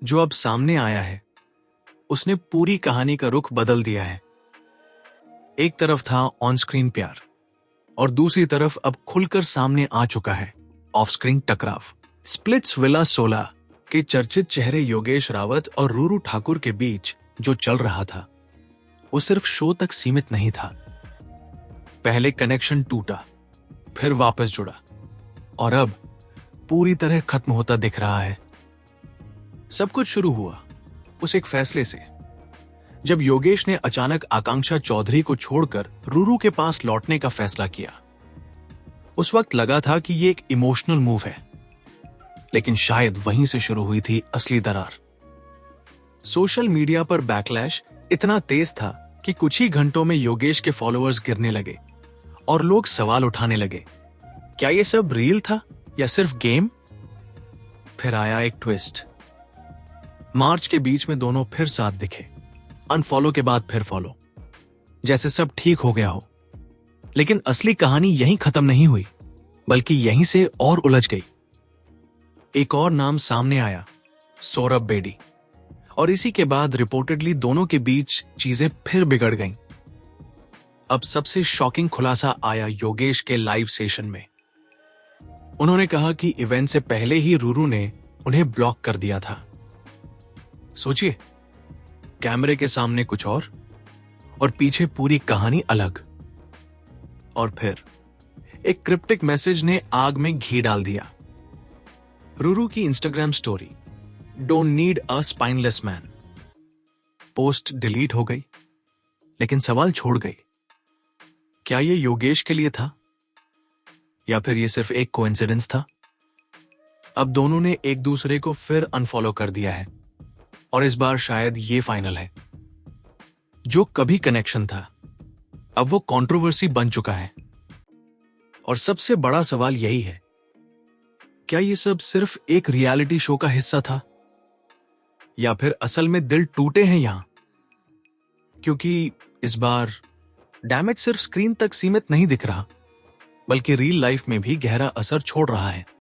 जो अब सामने आया है उसने पूरी कहानी का रुख बदल दिया है। एक तरफ था ऑन स्क्रीन प्यार और दूसरी तरफ अब खुलकर सामने आ चुका है ऑफ स्क्रीन टकराव। स्प्लिट्स विला 16 के चर्चित चेहरे योगेश रावत और रूरू ठाकुर के बीच जो चल रहा था वो सिर्फ शो तक सीमित नहीं था। पहले कनेक्शन टूटा, फिर वापस जुड़ा और अब पूरी तरह खत्म होता दिख रहा है। सब कुछ शुरू हुआ उस एक फैसले से, जब योगेश ने अचानक आकांक्षा चौधरी को छोड़कर रूरू के पास लौटने का फैसला किया। उस वक्त लगा था कि यह एक इमोशनल मूव है, लेकिन शायद वहीं से शुरू हुई थी असली दरार। सोशल मीडिया पर बैकलैश इतना तेज था कि कुछ ही घंटों में योगेश के फॉलोअर्स गिरने लगे और लोग सवाल उठाने लगे, क्या यह सब रियल था या सिर्फ गेम? फिर आया एक ट्विस्ट। मार्च के बीच में दोनों फिर साथ दिखे, अनफॉलो के बाद फिर फॉलो, जैसे सब ठीक हो गया हो। लेकिन असली कहानी यहीं खत्म नहीं हुई, बल्कि यहीं से और उलझ गई। एक और नाम सामने आया, सौरभ बेडी, और इसी के बाद रिपोर्टेडली दोनों के बीच चीजें फिर बिगड़ गईं। अब सबसे शॉकिंग खुलासा आया योगेश के लाइव सेशन में। उन्होंने कहा कि इवेंट से पहले ही रूरू ने उन्हें ब्लॉक कर दिया था। सोचिए, कैमरे के सामने कुछ और पीछे पूरी कहानी अलग। और फिर एक क्रिप्टिक मैसेज ने आग में घी डाल दिया। रूरू की Instagram story, don't need a spineless man, post delete हो गई, लेकिन सवाल छोड़ गई, क्या ये योगेश के लिए था या फिर ये सिर्फ एक कोइंसिडेंस था? अब दोनों ने एक दूसरे को फिर अनफॉलो कर दिया है और इस बार शायद ये फाइनल है। जो कभी कनेक्शन था अब वो कंट्रोवर्सी बन चुका है। और सबसे बड़ा सवाल यही है, क्या ये सब सिर्फ एक रियलिटी शो का हिस्सा था या फिर असल में दिल टूटे हैं यहां? क्योंकि इस बार डैमेज सिर्फ स्क्रीन तक सीमित नहीं दिख रहा, बल्कि रियल लाइफ में भी गहरा असर छोड़ रहा है।